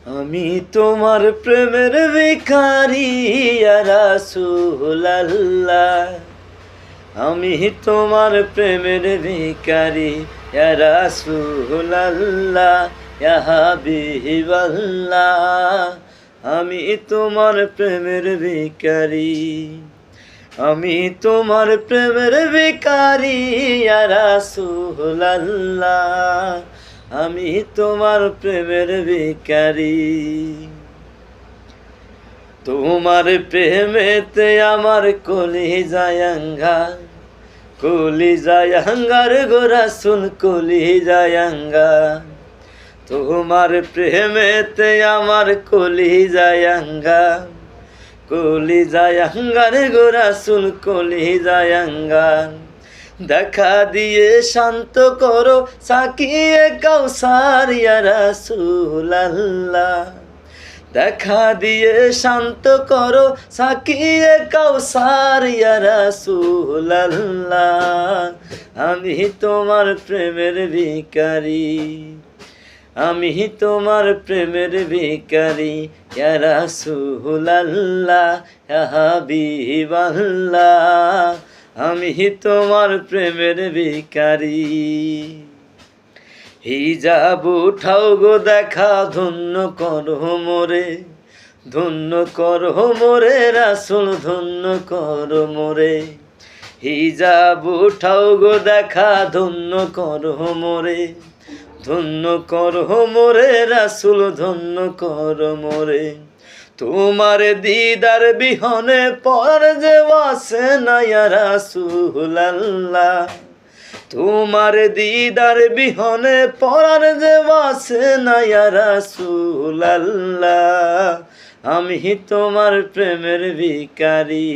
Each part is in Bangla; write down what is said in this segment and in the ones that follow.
আমি তোমার প্রেমের ভিখারি ইয়া রাসূলুল্লাহ, আমি তোমার প্রেমের ভিখারি ইয়া রাসূলুল্লাহ, ইয়া হাবিবাল্লাহ, আমি তোমার প্রেমের ভিখারি, আমি তোমার প্রেমের ভিখারি ইয়া রাসূলুল্লাহ, আমি তোমার প্রেমের ভিখারি। তোমার প্রেমেতে আমার কলিজায় আঙ্গার, কলিজায় আঙ্গার গো রাসূল, কলিজায় আঙ্গার। তোমার প্রেমেতে আমার কলিজায় আঙ্গার, কলিজায় আঙ্গার গো রাসূল, কলিজায় আঙ্গার। দেখা দিয়ে শান্ত করো সাকিয়ে কাউসার ইয়া রাসূলুল্লাহ, দেখা দিয়ে শান্ত করো সাকিয়ে কাউসার ইয়া রাসূলুল্লাহ, আমি তোমার প্রেমের ভিখারি, আমি তোমার প্রেমের ভিখারি ইয়া রাসূলুল্লাহ, ইয়া হাবিবাল্লাহ, আমি তোমার প্রেমের ভিখারি। হিজাব উঠাও গো দেখা ধন্য করো মোরে, ধন্য করো মোরে রাসূল, ধন্য করো মোরে। হিজাব উঠাও গো দেখা ধন্য করো মোরে, ধন্য করো মোরে রাসূল, ধন্য করো মোরে। তোমার দিদার বিহনে পর যে বাসে না ইয়া রাসূলুল্লাহ, তোমার দিদার বিহনে পরার যে বাসে না ইয়া রাসূলুল্লাহ, আমি তোমার প্রেমের ভিখারি,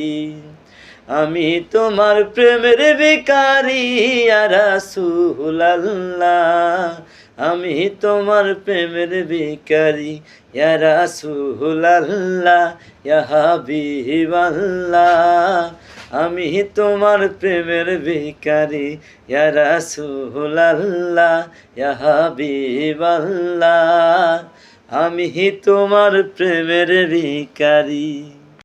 আমি তোমার প্রেমের ভিখারি ইয়া রাসূলুল্লাহ, আমি তোমার প্রেমের ভিখারি ইয়া রাসূলুল্লাহ, ইয়া হাবিবাল্লাহ, আমি তোমার প্রেমের ভিখারি ইয়া রাসূলুল্লাহ, ইয়া হাবিবাল্লাহ, আমি তোমার প্রেমের ভিখারি।